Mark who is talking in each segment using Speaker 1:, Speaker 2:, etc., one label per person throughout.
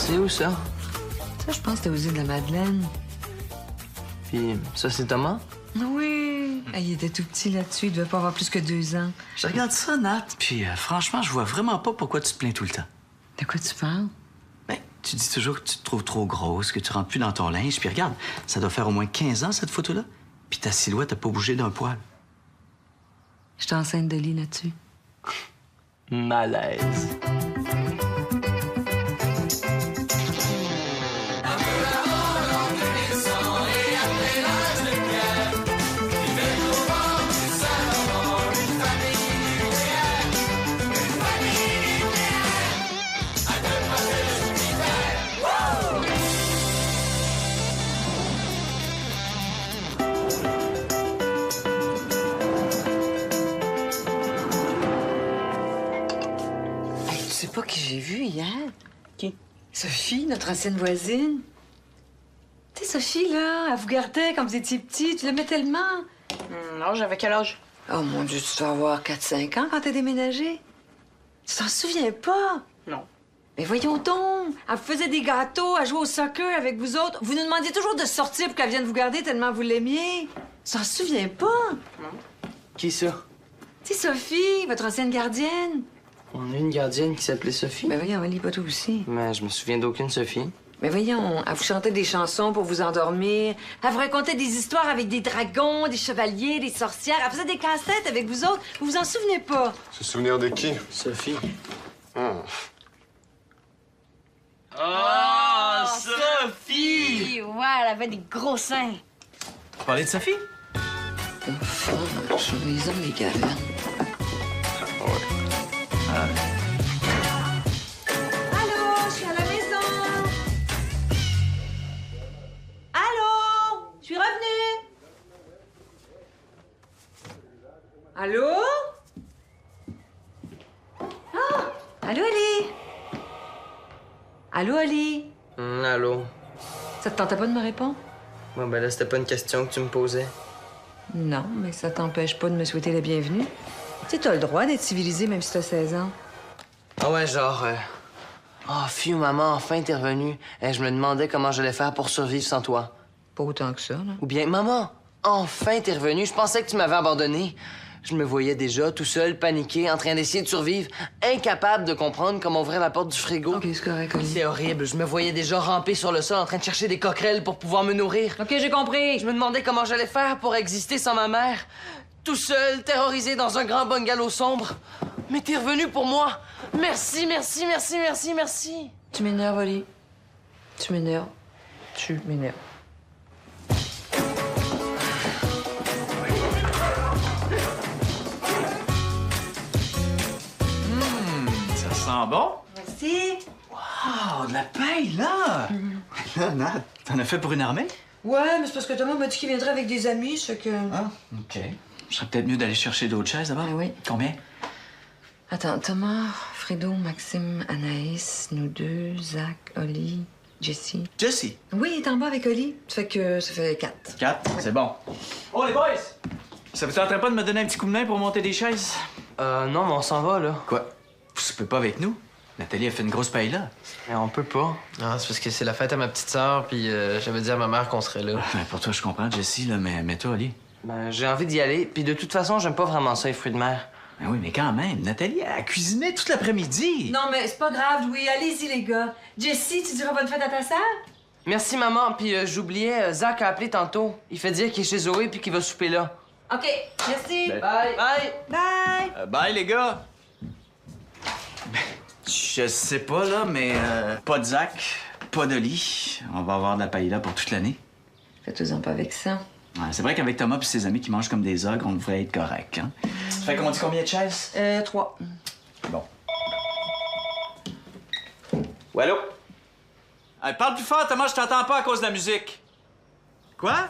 Speaker 1: C'est où, ça?
Speaker 2: Ça, je pense que c'était aux îles de la Madeleine.
Speaker 1: Puis ça, c'est Thomas?
Speaker 2: Oui. Il était tout petit là-dessus. Il devait pas avoir plus que 2 ans.
Speaker 3: Je regarde ça, Nat, puis franchement, je vois vraiment pas pourquoi tu te plains tout le temps.
Speaker 2: De quoi tu parles?
Speaker 3: Ben, tu dis toujours que tu te trouves trop grosse, que tu rentres plus dans ton linge, puis regarde, ça doit faire au moins 15 ans, cette photo-là. Puis ta silhouette a pas bougé d'un poil.
Speaker 2: J'étais enceinte de lit là-dessus.
Speaker 1: Malaise.
Speaker 2: Hey, tu sais pas qui j'ai vu hier?
Speaker 1: Qui?
Speaker 2: Sophie, notre ancienne voisine. Tu sais, Sophie, là, elle vous gardait quand vous étiez petit. Tu l'aimais tellement.
Speaker 4: Non, j'avais quel âge?
Speaker 2: Oh mon Dieu, tu dois avoir 4-5 ans quand t'as déménagé. Tu t'en souviens pas?
Speaker 4: Non.
Speaker 2: Mais voyons donc, elle vous faisait des gâteaux, elle jouait au soccer avec vous autres. Vous nous demandiez toujours de sortir pour qu'elle vienne vous garder tellement vous l'aimiez. Tu t'en souviens pas?
Speaker 1: Qui ça?
Speaker 2: C'est Sophie, votre ancienne gardienne.
Speaker 1: On a une gardienne qui s'appelait Sophie.
Speaker 2: Ben voyons, lis pas toi aussi.
Speaker 1: Mais je me souviens d'aucune Sophie.
Speaker 2: Mais voyons, elle vous chantait des chansons pour vous endormir. Elle vous racontait des histoires avec des dragons, des chevaliers, des sorcières. Elle faisait des casse-têtes avec vous autres. Vous vous en souvenez pas?
Speaker 5: Se souvenir de qui?
Speaker 1: Sophie.
Speaker 3: Oh, Sophie!
Speaker 4: Ouais, elle avait des gros seins.
Speaker 3: Tu parlais de Sophie?
Speaker 2: Je les hommes, les gars. Allô, je suis à la maison. Allô, je suis revenue. Allô? Ah, allô, Ali? Allô, Ali?
Speaker 1: Allô?
Speaker 2: Ça te tentait pas de me répondre?
Speaker 1: Ouais, ben là, c'était pas une question que tu me posais.
Speaker 2: Non, mais ça t'empêche pas de me souhaiter la bienvenue. Tu sais, t'as le droit d'être civilisé même si t'as 16 ans.
Speaker 1: Ah ouais, genre... Oh, fiu, maman, enfin t'es revenue. Je me demandais comment j'allais faire pour survivre sans toi.
Speaker 2: Pas autant que ça, là.
Speaker 1: Ou bien, maman, enfin t'es revenue. Je pensais que tu m'avais abandonné. Je me voyais déjà tout seul, paniqué, en train d'essayer de survivre, incapable de comprendre comment ouvrir la porte du frigo.
Speaker 2: OK, c'est correct, Oli.
Speaker 1: C'est horrible. Je me voyais déjà ramper sur le sol en train de chercher des coquerelles pour pouvoir me nourrir.
Speaker 2: OK, j'ai compris.
Speaker 1: Je me demandais comment j'allais faire pour exister sans ma mère. Tout seul, terrorisé dans un grand bungalow sombre. Mais t'es revenu pour moi. Merci, merci, merci, merci, merci.
Speaker 2: Tu m'énerves, Oli. Tu m'énerves. Tu m'énerves.
Speaker 3: Ça sent bon?
Speaker 2: Merci.
Speaker 3: Oh, de la paille, là! Là, Nat, t'en as fait pour une armée?
Speaker 2: Ouais, mais c'est parce que Thomas m'a dit qu'il viendrait avec des amis, ce que...
Speaker 3: Ah, OK. Je serais peut-être mieux d'aller chercher d'autres chaises d'abord.
Speaker 2: Ah oui.
Speaker 3: Combien?
Speaker 2: Attends, Thomas, Fredo, Maxime, Anaïs, nous deux, Zach, Oli, Jessie.
Speaker 3: Jessie.
Speaker 2: Oui, il est en bas avec Oli. Ça fait 4.
Speaker 3: 4, c'est bon. Oh, les boys! Ça vous tenterait pas de me donner un petit coup de main pour monter des chaises?
Speaker 1: Non, mais on s'en va, là.
Speaker 3: Quoi? Vous soupez pas avec nous? Nathalie a fait une grosse paille là.
Speaker 1: Mais on peut pas.
Speaker 6: Ah, c'est parce que c'est la fête à ma petite sœur, puis j'avais dit à ma mère qu'on serait là.
Speaker 3: Ben, pour toi, je comprends, Jessie, là, mais toi, Ali.
Speaker 1: Ben, j'ai envie d'y aller. Puis de toute façon, j'aime pas vraiment ça, les fruits de mer.
Speaker 3: Ben oui, mais quand même, Nathalie a cuisiné toute l'après-midi.
Speaker 2: Non, mais c'est pas grave, Louis. Allez-y, les gars. Jessie, tu diras bonne fête à ta sœur?
Speaker 1: Merci, maman. Puis j'oubliais, Zach a appelé tantôt. Il fait dire qu'il est chez Zoé puis qu'il va souper là.
Speaker 2: OK, merci.
Speaker 3: Ben-
Speaker 1: Bye. Bye.
Speaker 2: Bye.
Speaker 3: Bye, les gars. Ben, je sais pas, là, mais pas de Zach, pas de lit. On va avoir de la paille là pour toute l'année.
Speaker 2: Faites-en pas avec ça.
Speaker 3: Ouais, c'est vrai qu'avec Thomas et ses amis qui mangent comme des ogres, on devrait être correct, hein? Ça fait qu'on dit combien de chaises?
Speaker 2: 3.
Speaker 3: Bon. Ouais, allô? Hey, parle plus fort, Thomas, je t'entends pas à cause de la musique. Quoi?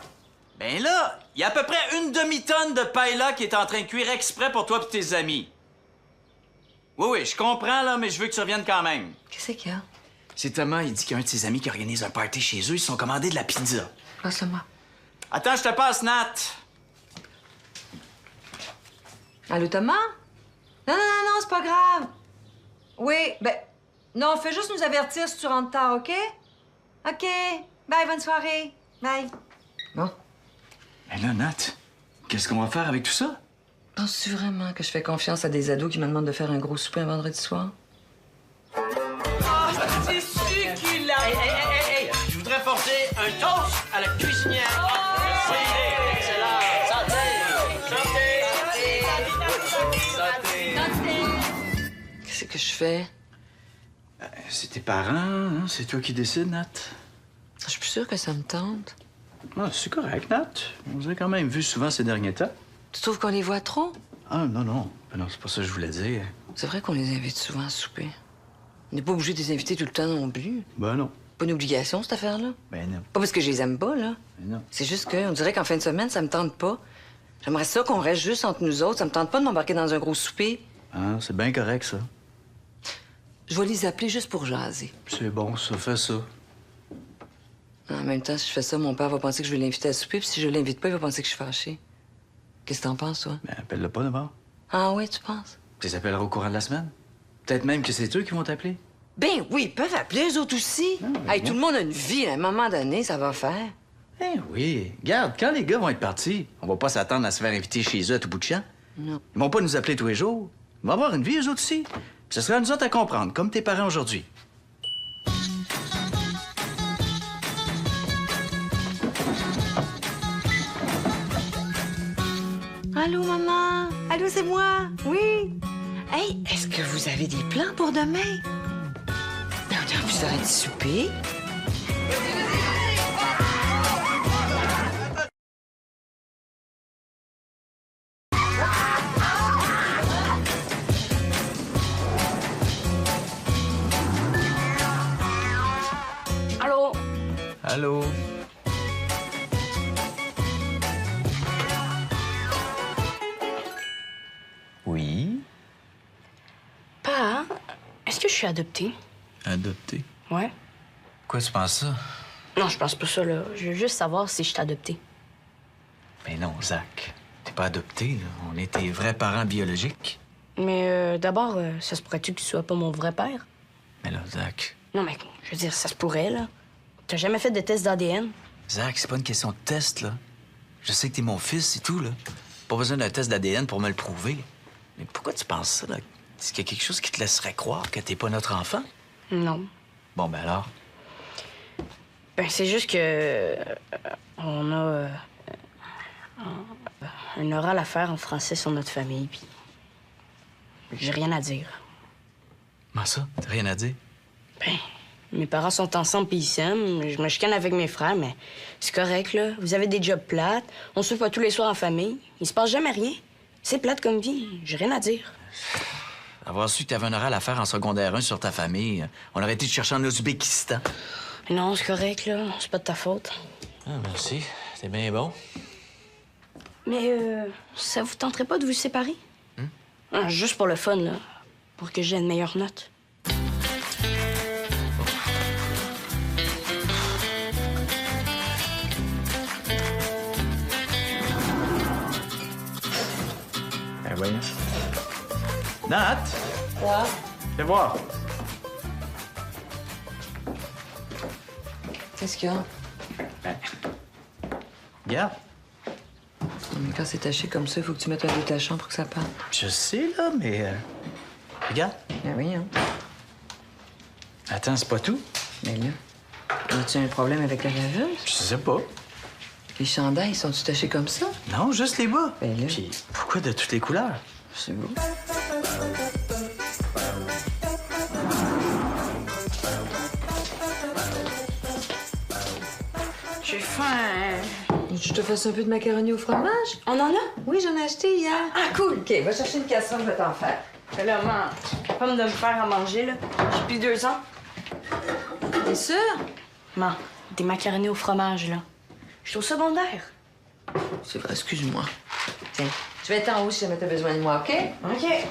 Speaker 3: Ben là, il y a à peu près une demi-tonne de paille là qui est en train de cuire exprès pour toi et tes amis. Oui, je comprends, là, mais je veux que tu reviennes quand même.
Speaker 2: Qu'est-ce qu'il y a?
Speaker 3: C'est Thomas, il dit qu'il y a un de ses amis qui organise un party chez eux. Ils se sont commandés de la pizza.
Speaker 2: Passe-le-moi.
Speaker 3: Attends, je te passe, Nat.
Speaker 2: Allô, Thomas? Non, c'est pas grave. Oui, ben, Non, fais juste nous avertir si tu rentres tard, OK? OK. Bye, bonne soirée. Bye. Bon.
Speaker 3: Mais là, Nat, qu'est-ce qu'on va faire avec tout ça?
Speaker 2: Penses-tu vraiment que je fais confiance à des ados qui me demandent de faire un gros souper un vendredi soir?
Speaker 1: C'est succulent! Hey! Je voudrais porter un toast à la cuisinière. Excellent! Santé!
Speaker 2: Qu'est-ce que je fais?
Speaker 3: C'est tes parents, hein? C'est toi qui décides, Nat.
Speaker 2: Je suis plus sûre que ça me tente.
Speaker 3: Ah, c'est correct, Nat. On vous a quand même vu souvent ces derniers temps.
Speaker 2: Tu trouves qu'on les voit trop?
Speaker 3: Ah, non. Ben non, c'est pas ça que je voulais dire.
Speaker 2: C'est vrai qu'on les invite souvent à souper. On n'est pas obligé de les inviter tout le temps non plus.
Speaker 3: Ben non.
Speaker 2: Pas une obligation, cette affaire-là.
Speaker 3: Ben non.
Speaker 2: Pas parce que je les aime pas, là.
Speaker 3: Ben non.
Speaker 2: C'est juste qu'on dirait qu'en fin de semaine, ça me tente pas. J'aimerais ça qu'on reste juste entre nous autres. Ça me tente pas de m'embarquer dans un gros souper.
Speaker 3: Ah, c'est bien correct, ça.
Speaker 2: Je vais les appeler juste pour jaser.
Speaker 3: C'est bon, ça, fais ça.
Speaker 2: En même temps, si je fais ça, mon père va penser que je vais l'inviter à souper, puis si je l'invite pas, il va penser que je suis fâchée. Qu'est-ce que t'en penses, toi?
Speaker 3: Ben, appelle-le pas d'abord.
Speaker 2: Ah oui, tu penses?
Speaker 3: Tu les appelleras au courant de la semaine. Peut-être même que c'est eux qui vont t'appeler.
Speaker 2: Ben oui, ils peuvent appeler eux autres aussi. Hey, tout le monde a une vie, à un moment donné, ça va faire.
Speaker 3: Eh oui. Regarde, quand les gars vont être partis, on va pas s'attendre à se faire inviter chez eux à tout bout de champ.
Speaker 2: Non.
Speaker 3: Ils vont pas nous appeler tous les jours. Ils vont avoir une vie, eux autres aussi. Puis ce sera à nous autres à comprendre, comme tes parents aujourd'hui.
Speaker 2: Allô, maman? Allô, c'est moi? Oui? Hey, est-ce que vous avez des plans pour demain? On a plus d'arrêter de souper.
Speaker 4: Allô?
Speaker 3: Allô? Oui?
Speaker 4: Pa, est-ce que je suis adoptée?
Speaker 3: Adopté.
Speaker 4: Ouais.
Speaker 3: Quoi, tu penses ça?
Speaker 4: Non, je pense pas ça, là. Je veux juste savoir si je suis adoptée.
Speaker 3: Ben non, Zach. T'es pas adopté, là. On est tes vrais parents biologiques.
Speaker 4: Mais d'abord, ça se pourrait-tu que tu sois pas mon vrai père?
Speaker 3: Mais là, Zach.
Speaker 4: Non, mais je veux dire, ça se pourrait, là. T'as jamais fait de test d'ADN?
Speaker 3: Zach, c'est pas une question de test, là. Je sais que t'es mon fils et tout, là. Pas besoin d'un test d'ADN pour me le prouver. Mais pourquoi tu penses ça, là? Est-ce qu'il y a quelque chose qui te laisserait croire que t'es pas notre enfant?
Speaker 4: Non.
Speaker 3: Bon, ben alors.
Speaker 4: Ben, c'est juste que... on a... un oral à faire en français sur notre famille, puis... j'ai rien à dire.
Speaker 3: Comment ça? T'as rien à dire?
Speaker 4: Ben, mes parents sont ensemble puis ils s'aiment. Je me chicane avec mes frères, mais c'est correct, là. Vous avez des jobs plates. On se fait pas tous les soirs en famille. Il se passe jamais rien. C'est plate comme vie. J'ai rien à dire.
Speaker 3: Avoir su que t'avais un oral à faire en secondaire 1 sur ta famille, on aurait été te chercher en Ouzbékistan.
Speaker 4: Mais non, c'est correct, là. C'est pas de ta faute.
Speaker 3: Ah, merci. C'est bien bon.
Speaker 4: Mais, ça vous tenterait pas de vous séparer? Ah, juste pour le fun, là. Pour que j'ai une meilleure note.
Speaker 3: Ben voyons. Nat!
Speaker 2: Quoi?
Speaker 3: Viens voir.
Speaker 2: Qu'est-ce qu'il y a?
Speaker 3: Regarde.
Speaker 2: Mais quand c'est taché comme ça, il faut que tu mettes un détachant pour que ça parte.
Speaker 3: Je sais, là, mais... Regarde.
Speaker 2: Ben oui, hein.
Speaker 3: Attends, c'est pas tout?
Speaker 2: Mais là, as-tu un problème avec la laveuse?
Speaker 3: Je sais pas.
Speaker 2: Les chandails, sont-tu tachés comme ça?
Speaker 3: Non, juste les bas.
Speaker 2: Ben là.
Speaker 3: Puis pourquoi de toutes les couleurs?
Speaker 2: C'est beau.
Speaker 4: J'ai faim.
Speaker 2: Je te fasse un peu de macaroni au fromage?
Speaker 4: On en a?
Speaker 2: Oui, j'en ai acheté hier.
Speaker 4: Ah, cool.
Speaker 2: OK, va chercher une casserole, je vais t'en faire.
Speaker 4: Mais là, maman, tu es capable de me faire à manger, là. J'ai plus 2 ans.
Speaker 2: T'es sûr?
Speaker 4: Maman, des macaronis au fromage, là. Je suis au secondaire.
Speaker 2: C'est vrai, excuse-moi. Tiens, je vais être en haut si jamais t'as besoin de moi, OK?
Speaker 4: OK.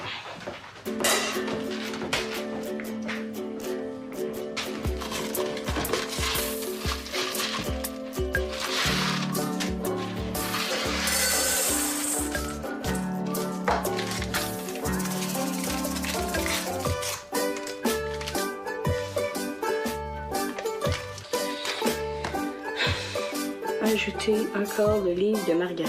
Speaker 4: ajouter encore le livre de Margaret.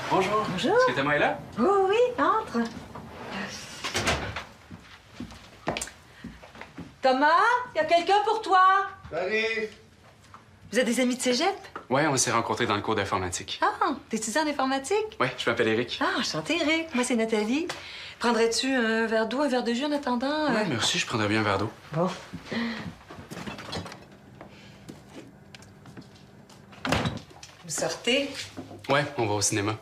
Speaker 5: Bonjour.
Speaker 2: Bonjour.
Speaker 5: Est-ce que Thomas est là?
Speaker 2: Oui, oui, entre. Thomas, il y a quelqu'un pour toi?
Speaker 7: J'arrive.
Speaker 2: Vous êtes des amis de cégep?
Speaker 5: Ouais, on s'est rencontrés dans le cours d'informatique.
Speaker 2: Ah, t'es étudiant en informatique?
Speaker 5: Ouais, je m'appelle Eric.
Speaker 2: Ah, enchanté, Eric. Moi, c'est Nathalie. Prendrais-tu un verre d'eau, un verre de jus en attendant?
Speaker 5: Ouais, merci, je prendrais bien un verre d'eau.
Speaker 2: Bon. Vous sortez?
Speaker 5: Ouais, on va au cinéma.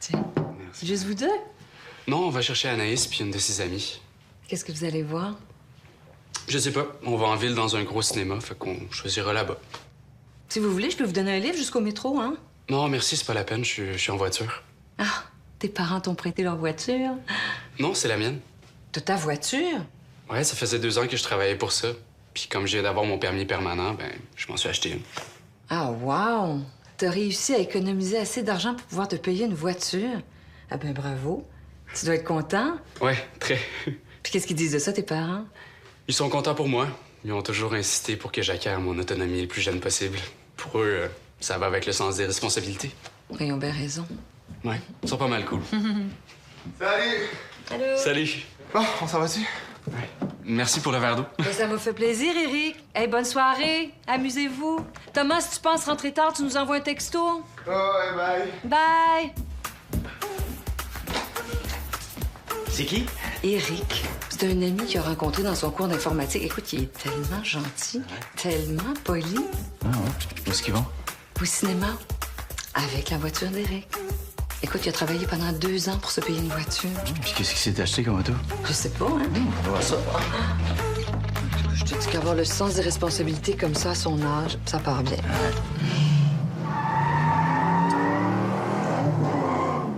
Speaker 2: Tiens,
Speaker 5: Merci.
Speaker 2: juste vous deux?
Speaker 5: Non, on va chercher Anaïs puis une de ses amies.
Speaker 2: Qu'est-ce que vous allez voir?
Speaker 5: Je sais pas, on va en ville dans un gros cinéma, fait qu'on choisira là-bas.
Speaker 2: Si vous voulez, je peux vous donner un livre jusqu'au métro, hein?
Speaker 5: Non, merci, c'est pas la peine, je suis en voiture.
Speaker 2: Ah, tes parents t'ont prêté leur voiture?
Speaker 5: Non, c'est la mienne.
Speaker 2: De ta voiture?
Speaker 5: Ouais, ça faisait 2 ans que je travaillais pour ça. Puis comme je viens d'avoir mon permis permanent, ben, je m'en suis acheté une.
Speaker 2: Ah, wow! T'as réussi à économiser assez d'argent pour pouvoir te payer une voiture. Ah ben bravo. Tu dois être content.
Speaker 5: Ouais, très.
Speaker 2: Puis qu'est-ce qu'ils disent de ça, tes parents?
Speaker 5: Ils sont contents pour moi. Ils ont toujours insisté pour que j'acquière mon autonomie le plus jeune possible. Pour eux, ça va avec le sens des responsabilités.
Speaker 2: Ils ont bien raison.
Speaker 5: Ouais, ils sont pas mal cool.
Speaker 7: Salut.
Speaker 2: Allô?
Speaker 5: Salut.
Speaker 7: Bon, on s'en va-tu?
Speaker 5: Ouais. Merci pour le verre d'eau.
Speaker 2: Ben, ça m'a fait plaisir, Eric. Hey, bonne soirée. Amusez-vous. Thomas, si tu penses rentrer tard, tu nous envoies un texto.
Speaker 7: Oh, ouais, bye.
Speaker 2: Bye!
Speaker 3: C'est qui?
Speaker 2: Eric, c'est un ami qu'il a rencontré dans son cours d'informatique. Écoute, il est tellement gentil, tellement poli.
Speaker 3: Ah ouais. Où est-ce qu'ils vont?
Speaker 2: Au cinéma, avec la voiture d'Eric. Écoute, il a travaillé pendant 2 ans pour se payer une voiture.
Speaker 3: Puis qu'est-ce qu'il s'est acheté comme auto?
Speaker 2: Je sais pas, hein?
Speaker 3: On va voir ça.
Speaker 2: Je te dis qu'avoir le sens des responsabilités comme ça à son âge, ça part bien.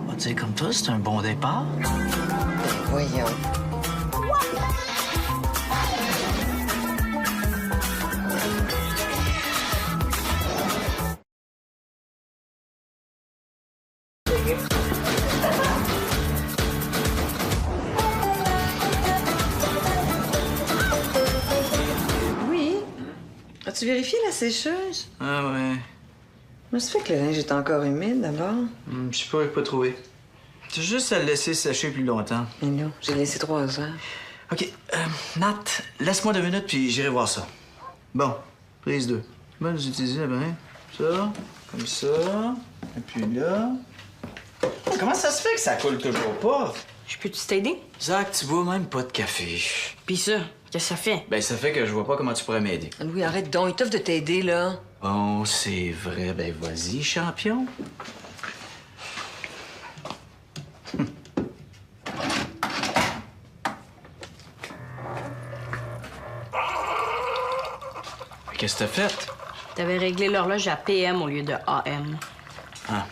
Speaker 3: On va dire comme toi, c'est un bon départ.
Speaker 2: Voyons. Oui. As-tu vérifié la sécheuse?
Speaker 3: Ah ouais.
Speaker 2: Mais ça fait que le linge est encore humide d'abord.
Speaker 3: Je sais pas, pas trouvé. C'est juste à le laisser sécher plus longtemps.
Speaker 2: Mais non, j'ai laissé 3 heures.
Speaker 3: OK. Nat, laisse-moi 2 minutes, puis j'irai voir ça. Bon, prise 2. Comment vous utilisez, ben? Ça, comme ça, et puis là... Comment ça se fait que ça coule toujours pas?
Speaker 4: Je peux-tu t'aider?
Speaker 3: Zach, tu bois même pas de café.
Speaker 4: Pis ça, qu'est-ce que ça fait?
Speaker 3: Ben, ça fait que je vois pas comment tu pourrais m'aider.
Speaker 2: Louis, arrête donc, il t'offre de t'aider, là.
Speaker 3: Bon, c'est vrai. Ben, vas-y, champion. Qu'est-ce que t'as fait?
Speaker 4: T'avais réglé l'horloge à PM au lieu de AM.
Speaker 3: Ah.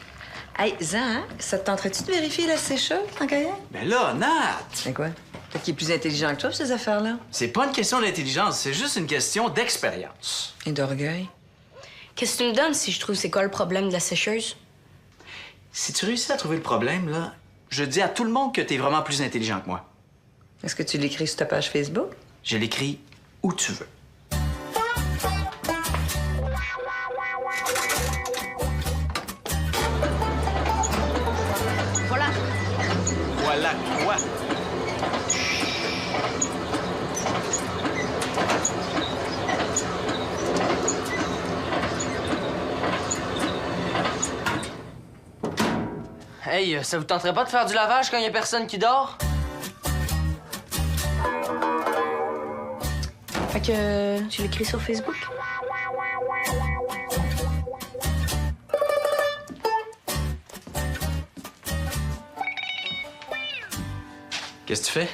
Speaker 2: Hey, Zan, ça te tenterait-tu de vérifier la sécheuse, en cahier?
Speaker 3: Ben là, Nat!
Speaker 2: C'est quoi? Peut-être qu'il est plus intelligent que toi pour ces affaires-là.
Speaker 3: C'est pas une question d'intelligence, c'est juste une question d'expérience.
Speaker 2: Et d'orgueil.
Speaker 4: Qu'est-ce que tu me donnes si je trouve c'est quoi le problème de la sécheuse?
Speaker 3: Si tu réussis à trouver le problème, là, je dis à tout le monde que t'es vraiment plus intelligent que moi.
Speaker 2: Est-ce que tu l'écris sur ta page Facebook?
Speaker 3: Je l'écris où tu veux.
Speaker 4: Voilà.
Speaker 3: Voilà quoi?
Speaker 1: Hey, ça vous tenterait pas de faire du lavage quand y a personne qui dort?
Speaker 4: que tu l'écris sur Facebook?
Speaker 3: Qu'est-ce que tu fais?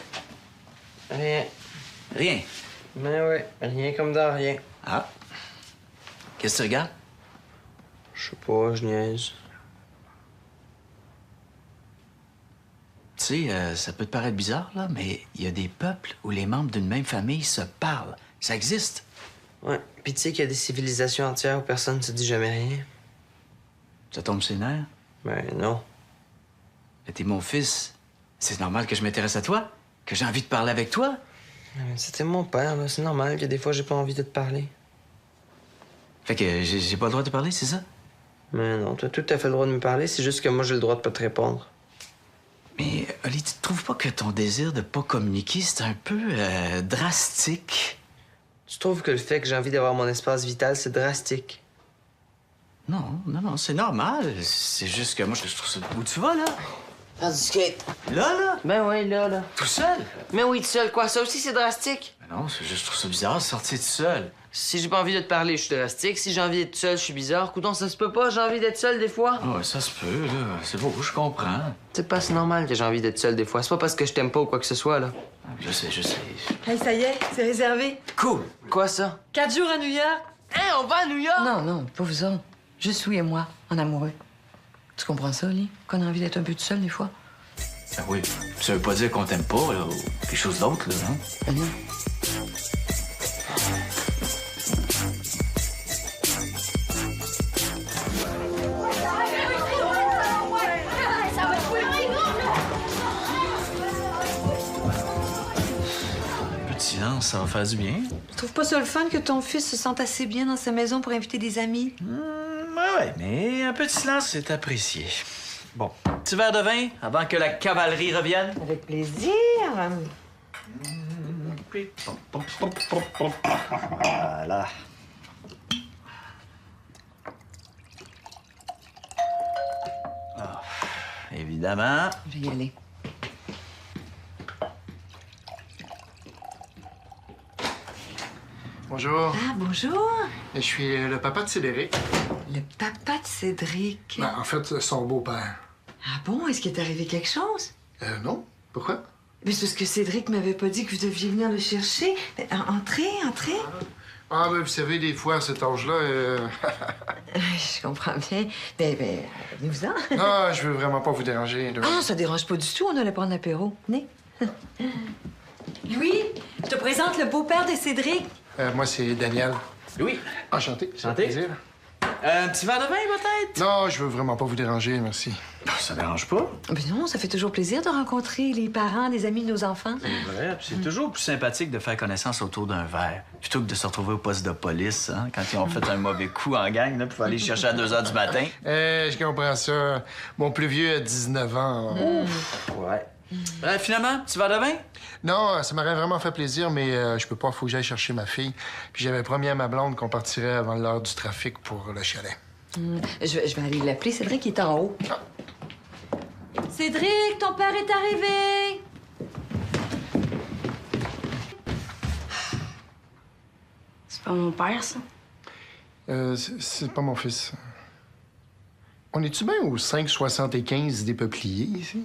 Speaker 6: Rien.
Speaker 3: Rien.
Speaker 6: Ben ouais, rien comme dans rien.
Speaker 3: Ah. Qu'est-ce que tu regardes?
Speaker 6: Je sais pas, je niaise.
Speaker 3: Tu sais, ça peut te paraître bizarre, là, mais il y a des peuples où les membres d'une même famille se parlent. Ça existe.
Speaker 6: Ouais, pis tu sais qu'il y a des civilisations entières où personne ne se dit jamais rien.
Speaker 3: Ça tombe sur les nerfs?
Speaker 6: Ben non.
Speaker 3: Mais t'es mon fils. C'est normal que je m'intéresse à toi, que j'ai envie de parler avec toi.
Speaker 6: C'était mon père, là. C'est normal que des fois, j'ai pas envie de te parler.
Speaker 3: Fait que j'ai pas le droit de te parler, c'est ça?
Speaker 6: Mais non, t'as tout à fait le droit de me parler, c'est juste que moi, j'ai le droit de pas te répondre.
Speaker 3: Mais, Oli, tu trouves pas que ton désir de pas communiquer, c'est un peu drastique?
Speaker 6: Tu trouves que le fait que j'ai envie d'avoir mon espace vital, c'est drastique?
Speaker 3: Non, c'est normal. C'est juste que moi, je trouve ça... Où tu vas, là?
Speaker 1: Faire du skate.
Speaker 3: Là?
Speaker 1: Ben oui, là.
Speaker 3: Tout seul?
Speaker 1: Mais oui, tout seul, quoi. Ça aussi, c'est drastique.
Speaker 3: Mais non, c'est juste, je trouve ça bizarre de sortir tout seul.
Speaker 1: Si j'ai pas envie de te parler, je suis drastique. Si j'ai envie d'être seul, je suis bizarre. Coudon, ça se peut pas, j'ai envie d'être seul des fois.
Speaker 3: Ah ouais, ça se peut, là. C'est beau, je comprends.
Speaker 1: C'est pas si normal que j'ai envie d'être seul des fois. C'est pas parce que je t'aime pas ou quoi que ce soit, là.
Speaker 3: Je sais.
Speaker 2: Hey, ça y est, c'est réservé.
Speaker 1: Cool. Quoi, ça?
Speaker 2: 4 jours à New York.
Speaker 1: Hein, on va à New York?
Speaker 8: Non, pas vous autres. Juste oui et moi, en amoureux. Tu comprends ça, Oli? Qu'on a envie d'être un peu tout seul des fois?
Speaker 3: Ben oui. Ça veut pas dire qu'on t'aime pas, là, ou quelque chose d'autre, là, non?
Speaker 8: Non.
Speaker 3: Un peu de silence, ça va faire du bien.
Speaker 2: Tu trouves pas ça le fun que ton fils se sente assez bien dans sa maison pour inviter des amis?
Speaker 3: Ouais, mais un peu de silence, c'est apprécié. Bon. Petit verre de vin avant que la cavalerie revienne.
Speaker 2: Avec plaisir.
Speaker 3: Voilà. Ah, évidemment.
Speaker 8: Je vais y aller.
Speaker 7: Bonjour.
Speaker 2: Ah, bonjour.
Speaker 7: Je suis le papa de Cédric.
Speaker 2: Le papa de Cédric.
Speaker 7: Ben, en fait, son beau-père.
Speaker 2: Ah bon? Est-ce qu'il est arrivé quelque chose?
Speaker 7: Non? Pourquoi?
Speaker 2: Mais c'est parce que Cédric m'avait pas dit que vous deviez venir le chercher. Mais, entrez.
Speaker 7: Ah, ben, vous savez, des fois, à cet âge-là...
Speaker 2: Je comprends bien. Ben, venez-vous-en.
Speaker 7: Ah, je veux vraiment pas vous déranger, là.
Speaker 2: Ah non, ça dérange pas du tout. On allait prendre l'apéro. Venez. Louis, je te présente le beau-père de Cédric.
Speaker 7: Moi, c'est Daniel.
Speaker 3: Oui.
Speaker 7: Enchanté.
Speaker 3: Enchanté.
Speaker 7: Plaisir.
Speaker 3: Un petit verre de vin, peut-être?
Speaker 7: Non, je veux vraiment pas vous déranger, merci.
Speaker 3: Ça dérange pas.
Speaker 2: Mais non, ça fait toujours plaisir de rencontrer les parents des amis de nos enfants.
Speaker 3: C'est vrai, puis c'est toujours plus sympathique de faire connaissance autour d'un verre, plutôt que de se retrouver au poste de police, hein, quand ils ont fait un mauvais coup en gang, là, pour aller chercher à 2 h du matin.
Speaker 7: Je comprends ça. Mon plus vieux a 19 ans.
Speaker 3: Ouais. Finalement, petit verre de vin?
Speaker 7: Non, ça m'aurait vraiment fait plaisir, mais je peux pas, faut que j'aille chercher ma fille. Puis j'avais promis à ma blonde qu'on partirait avant l'heure du trafic pour le chalet.
Speaker 2: Je vais aller l'appeler. Cédric, il est en haut.
Speaker 7: Ah.
Speaker 2: Cédric, ton père est arrivé!
Speaker 4: C'est pas mon père, ça?
Speaker 7: C'est pas mon fils. On est-tu bien au 575 des Peupliers, ici?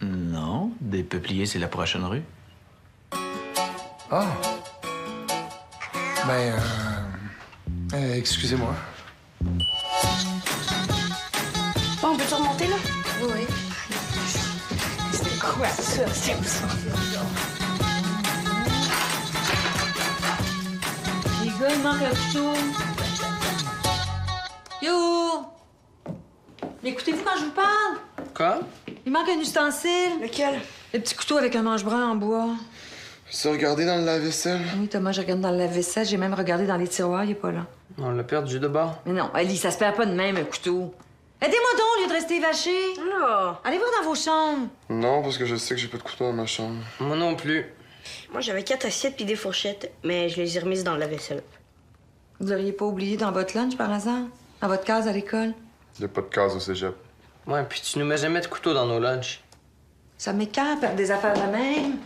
Speaker 3: Non, des peupliers, c'est la prochaine rue.
Speaker 7: Ah! Ben, excusez-moi.
Speaker 4: Bon, on peut-tu remonter, là?
Speaker 2: Oui.
Speaker 4: C'est quoi ça? C'est où ça?
Speaker 2: Les gars, il manque un couteau. Yo! Écoutez-vous quand je vous parle?
Speaker 6: Quoi?
Speaker 2: Il manque un ustensile.
Speaker 4: Lequel?
Speaker 2: Le petit couteau avec un manche-brun en bois.
Speaker 7: Tu as regardé dans le lave-vaisselle?
Speaker 2: Oui, Thomas, je regarde dans le lave-vaisselle. J'ai même regardé dans les tiroirs. Il est pas là.
Speaker 6: On l'a perdu de bord.
Speaker 2: Mais non, Ali, ça se perd pas de même, un couteau. Aidez-moi donc, au lieu de rester vaché.
Speaker 4: Là.
Speaker 2: Allez voir dans vos chambres.
Speaker 7: Non, parce que je sais que j'ai pas de couteau dans ma chambre.
Speaker 6: Moi non plus.
Speaker 4: Moi, j'avais 4 assiettes puis des fourchettes, mais je les ai remises dans la vaisselle.
Speaker 2: Vous l'auriez pas oublié dans votre lunch, par hasard? Dans votre case à l'école?
Speaker 7: Y a pas de case au cégep.
Speaker 6: Ouais, puis tu nous mets jamais de couteau dans nos lunchs.
Speaker 2: Ça m'écarte, perdre des affaires de même.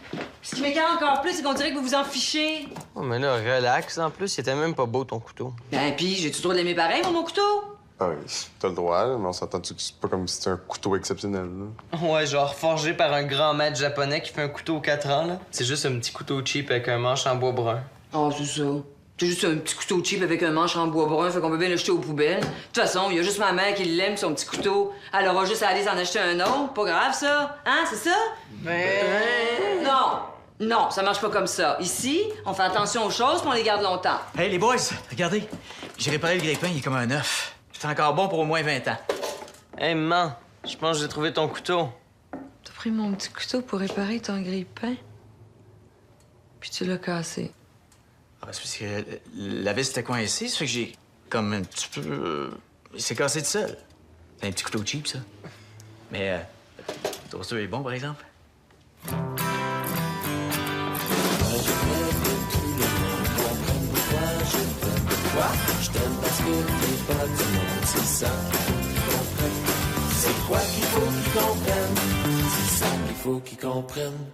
Speaker 2: Ce qui m'écoeure encore plus, c'est qu'on dirait que vous vous en fichez.
Speaker 6: Oh, mais là, relax. En plus, il était même pas beau, ton couteau.
Speaker 2: Ben, pis, j'ai-tu le droit de l'aimer pareil, mon couteau?
Speaker 9: Ah oui, t'as le droit, là, mais on s'entend-tu que c'est pas comme si c'était un couteau exceptionnel, là?
Speaker 6: Ouais, genre forgé par un grand maître japonais qui fait un couteau aux 4 ans, là. C'est juste un petit couteau cheap avec un manche en bois brun.
Speaker 2: Oh, c'est ça. C'est juste un petit couteau cheap avec un manche en bois brun, fait qu'on peut bien le jeter aux poubelles. De toute façon, il y a juste ma mère qui l'aime, son petit couteau. Elle aura juste à aller s'en acheter un autre. Pas grave, ça. Hein, c'est ça? Non! Non, ça marche pas comme ça. Ici, on fait attention aux choses puis on les garde longtemps.
Speaker 3: Hey, les boys, regardez. J'ai réparé le grille-pain, il est comme un œuf. C'est encore bon pour au moins 20 ans.
Speaker 6: Hey, maman, je pense que j'ai trouvé ton couteau.
Speaker 8: T'as pris mon petit couteau pour réparer ton grille-pain? Puis tu l'as cassé.
Speaker 3: Ah, c'est parce que la vis était coincée, ça fait que j'ai comme un petit peu... Il s'est cassé tout seul. C'est un petit couteau cheap, ça. Mais le toaster est bon, par exemple.
Speaker 10: Je t'aime parce que t'es pas du monde, c'est ça qu'ils comprennent. C'est quoi qu'il faut qu'ils comprennent? C'est ça qu'il faut qu'ils comprennent.